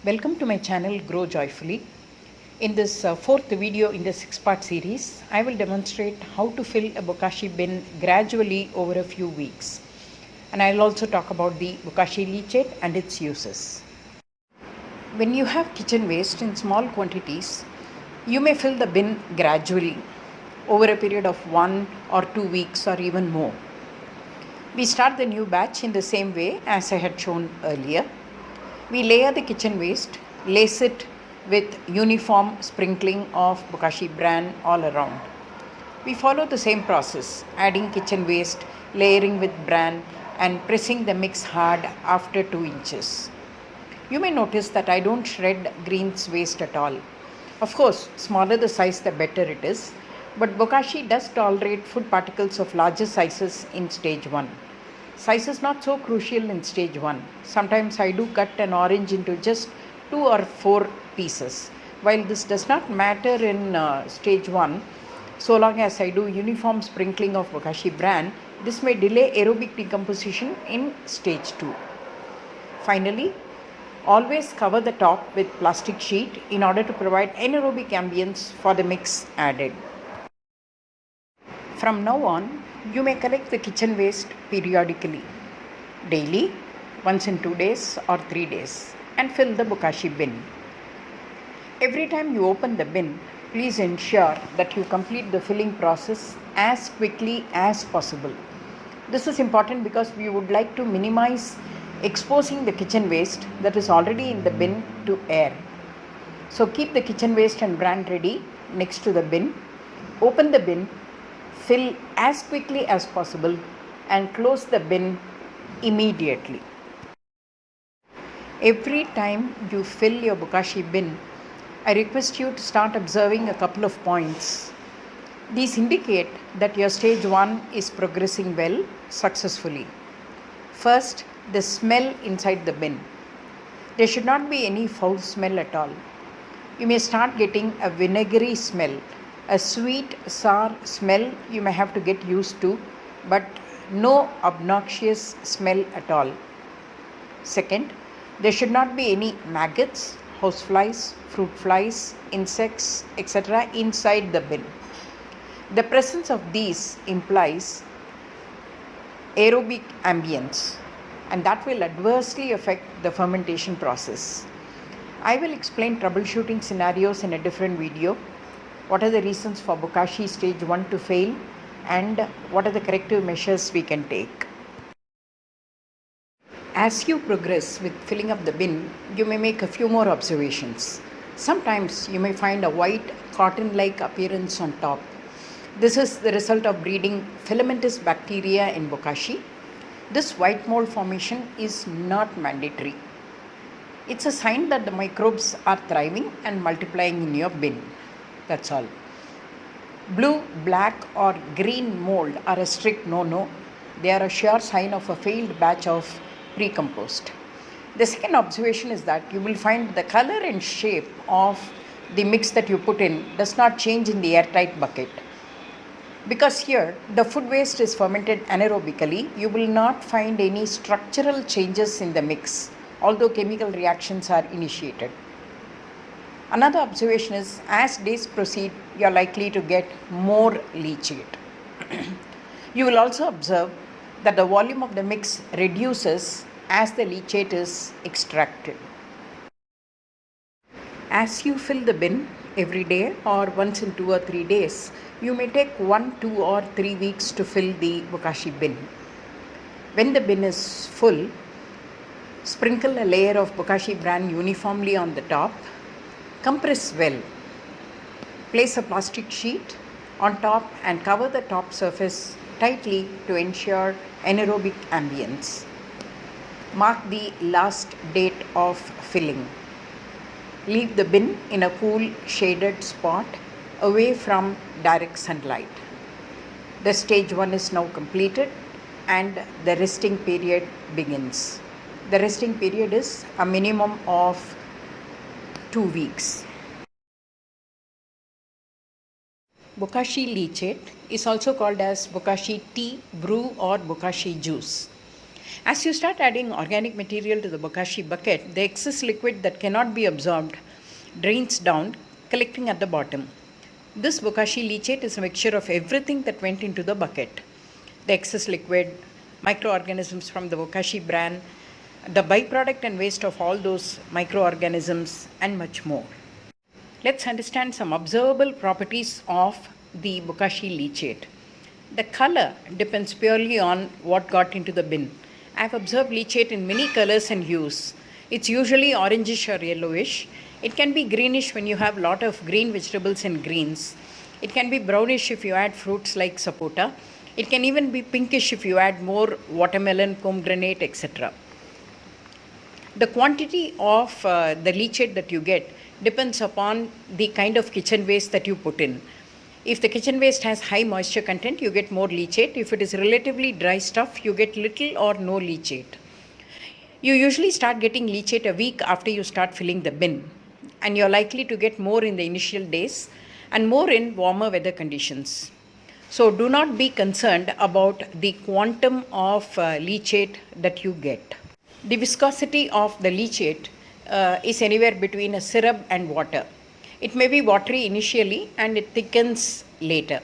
Welcome to my channel Grow Joyfully. In this fourth video in the 6-part series, I will demonstrate how to fill a Bokashi bin gradually over a few weeks. And I will also talk about the Bokashi leachate and its uses. When you have kitchen waste in small quantities, you may fill the bin gradually over a period of 1 or 2 weeks or even more. We start the new batch in the same way as I had shown earlier. We layer the kitchen waste, lace it with uniform sprinkling of Bokashi bran all around. We follow the same process, adding kitchen waste, layering with bran, and pressing the mix hard after 2 inches. You may notice that I don't shred greens waste at all. Of course, smaller the size, the better it is, but Bokashi does tolerate food particles of larger sizes in stage 1. Size is not so crucial in stage 1. Sometimes I do cut an orange into just 2 or 4 pieces. While this does not matter in stage 1, so long as I do uniform sprinkling of Bokashi bran, this may delay aerobic decomposition in stage 2. Finally, always cover the top with plastic sheet in order to provide anaerobic ambience for the mix added. From now on, you may collect the kitchen waste periodically, daily, once in 2 days or 3 days, and fill the Bokashi bin. Every time you open the bin, please ensure that you complete the filling process as quickly as possible. This is important because we would like to minimize exposing the kitchen waste that is already in the bin to air. So keep the kitchen waste and bran ready next to the bin. Open the bin, fill as quickly as possible, and close the bin immediately. Every time you fill your Bokashi bin, I request you to start observing a couple of points. These indicate that your stage 1 is progressing well, successfully. First, the smell inside the bin. There should not be any foul smell at all. You may start getting a vinegary smell. A sweet, sour smell you may have to get used to, but no obnoxious smell at all. Second, there should not be any maggots, houseflies, fruit flies, insects, etc. inside the bin. The presence of these implies aerobic ambience, and that will adversely affect the fermentation process. I will explain troubleshooting scenarios in a different video. What are the reasons for Bokashi stage 1 to fail, and what are the corrective measures we can take? As you progress with filling up the bin, you may make a few more observations. Sometimes you may find a white cotton-like appearance on top. This is the result of breeding filamentous bacteria in Bokashi. This white mold formation is not mandatory. It's a sign that the microbes are thriving and multiplying in your bin. That's all. Blue, black or green mold are a strict no-no. They are a sure sign of a failed batch of pre-compost. The second observation is that you will find the color and shape of the mix that you put in does not change in the airtight bucket. Because here the food waste is fermented anaerobically, you will not find any structural changes in the mix, although chemical reactions are initiated. Another observation is, as days proceed, you are likely to get more leachate. You will also observe that the volume of the mix reduces as the leachate is extracted. As you fill the bin every day or once in 2 or 3 days, you may take 1, 2 or 3 weeks to fill the Bokashi bin. When the bin is full, sprinkle a layer of Bokashi bran uniformly on the top. Compress well. Place a plastic sheet on top and cover the top surface tightly to ensure anaerobic ambience. Mark the last date of filling. Leave the bin in a cool, shaded spot away from direct sunlight. The stage 1 is now completed and the resting period begins. The resting period is a minimum of 2 weeks. Bokashi leachate is also called as Bokashi tea, brew or Bokashi juice. As you start adding organic material to the bokashi bucket, the excess liquid that cannot be absorbed drains down, collecting at the bottom. This bokashi leachate is a mixture of everything that went into the bucket: the excess liquid, microorganisms from the bokashi bran, the byproduct and waste of all those microorganisms, and much more. Let's understand some observable properties of the bokashi leachate. The color depends purely on what got into the bin. I have observed leachate in many colors and hues. It's usually orangish or yellowish. It can be greenish when you have a lot of green vegetables and greens. It can be brownish if you add fruits like sapota. It can even be pinkish if you add more watermelon, pomegranate, etc. The quantity of the leachate that you get depends upon the kind of kitchen waste that you put in. If the kitchen waste has high moisture content, you get more leachate. If it is relatively dry stuff, you get little or no leachate. You usually start getting leachate a week after you start filling the bin, and you're likely to get more in the initial days and more in warmer weather conditions. So do not be concerned about the quantum of leachate that you get. The viscosity of the leachate is anywhere between a syrup and water. It may be watery initially and it thickens later.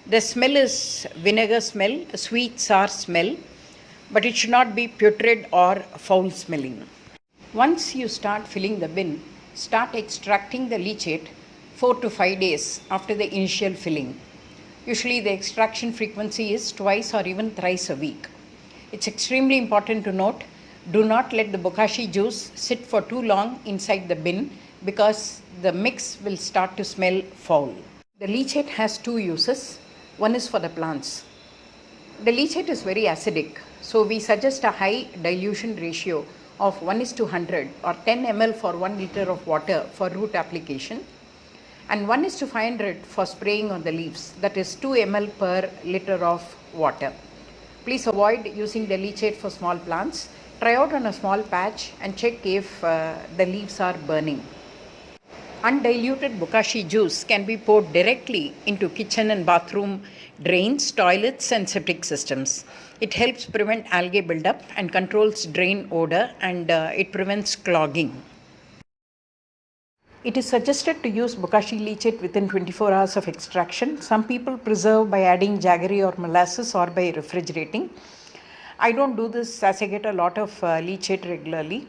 The smell is vinegar smell, a sweet sour smell, but it should not be putrid or foul smelling. Once you start filling the bin, start extracting the leachate 4 to 5 days after the initial filling. Usually the extraction frequency is twice or even thrice a week. It's extremely important to note, do not let the bokashi juice sit for too long inside the bin because the mix will start to smell foul. The leachate has two uses. One is for the plants. The leachate is very acidic, so we suggest a high dilution ratio of 1:100 or 10 ml for 1 liter of water for root application, and 1:500 for spraying on the leaves, that is 2 ml per liter of water. Please avoid using the leachate for small plants. Try out on a small patch and check if the leaves are burning. Undiluted bokashi juice can be poured directly into kitchen and bathroom drains, toilets, and septic systems. It helps prevent algae buildup and controls drain odor, and it prevents clogging. It is suggested to use bokashi leachate within 24 hours of extraction. Some people preserve by adding jaggery or molasses or by refrigerating. I don't do this as I get a lot of leachate regularly.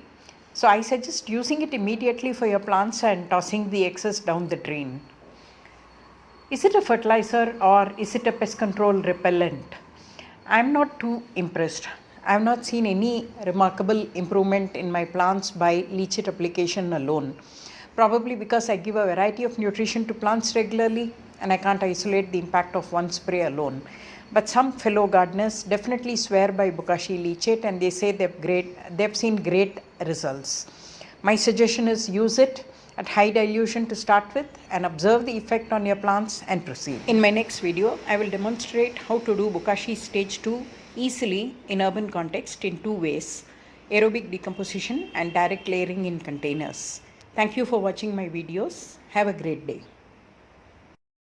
So I suggest using it immediately for your plants and tossing the excess down the drain. Is it a fertilizer or is it a pest control repellent? I'm not too impressed. I have not seen any remarkable improvement in my plants by leachate application alone. Probably because I give a variety of nutrition to plants regularly and I can't isolate the impact of one spray alone. But some fellow gardeners definitely swear by bokashi leachate and they say they've seen great results. My suggestion is use it at high dilution to start with and observe the effect on your plants and proceed. In my next video, I will demonstrate how to do bokashi stage 2 easily in urban context in two ways: aerobic decomposition and direct layering in containers. Thank you for watching my videos. Have a great day.